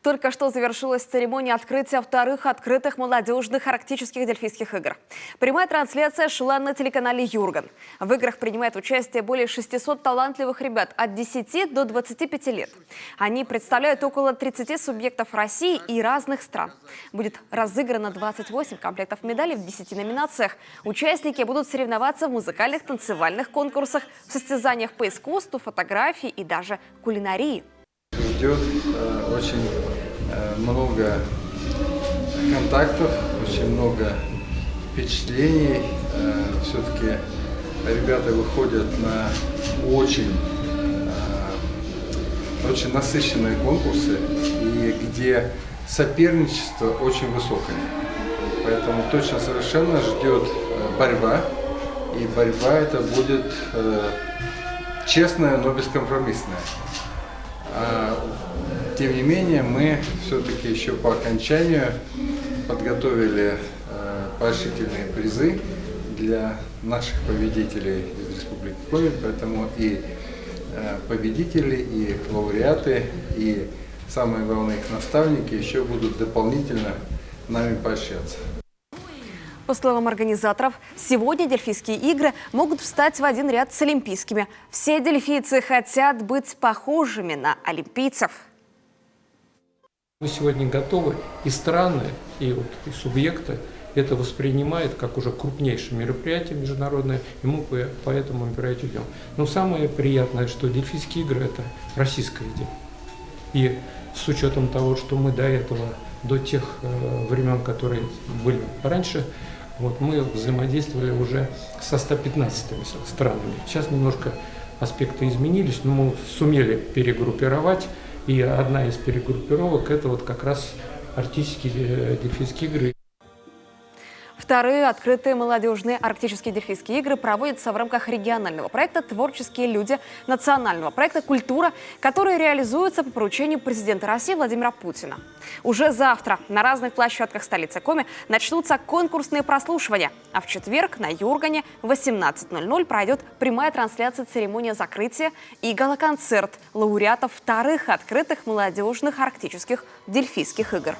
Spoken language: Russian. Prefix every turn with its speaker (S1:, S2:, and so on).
S1: Только что завершилась церемония открытия вторых открытых молодежных арктических дельфийских игр. Прямая трансляция шла на телеканале «Юрган». В играх принимает участие более 600 талантливых ребят от 10 до 25 лет. Они представляют около 30 субъектов России и разных стран. Будет разыграно 28 комплектов медалей в 10 номинациях. Участники будут соревноваться в музыкальных, танцевальных конкурсах, в состязаниях по искусству, фотографии и даже кулинарии.
S2: Идет очень много контактов, очень много впечатлений. Все-таки ребята выходят на очень насыщенные конкурсы, и где соперничество очень высокое. Поэтому точно совершенно ждет борьба. И борьба это будет честная, но бескомпромиссная. Тем не менее, мы все-таки еще по окончанию подготовили поощрительные призы для наших победителей из Республики Коми, поэтому и победители, и лауреаты, и самые главные их наставники еще будут дополнительно нами поощряться.
S1: По словам организаторов, сегодня дельфийские игры могут встать в один ряд с олимпийскими. Все дельфийцы хотят быть похожими на олимпийцев.
S3: Мы сегодня готовы, и страны, и субъекты это воспринимают как уже крупнейшее мероприятие международное, и мы по этому мероприятию идем. Но самое приятное, что дельфийские игры – это российская идея. И с учетом того, что мы до этого, до тех времен, которые были раньше, мы взаимодействовали уже со 115 странами. Сейчас немножко аспекты изменились, но мы сумели перегруппировать. И одна из перегруппировок – это как раз арктические дельфийские игры.
S1: Вторые открытые молодежные арктические дельфийские игры проводятся в рамках регионального проекта «Творческие люди», национального проекта «Культура», который реализуется по поручению президента России Владимира Путина. Уже завтра на разных площадках столицы Коми начнутся конкурсные прослушивания, а в четверг на Юргане в 18:00 пройдет прямая трансляция церемонии закрытия и гала-концерт лауреатов вторых открытых молодежных арктических дельфийских игр.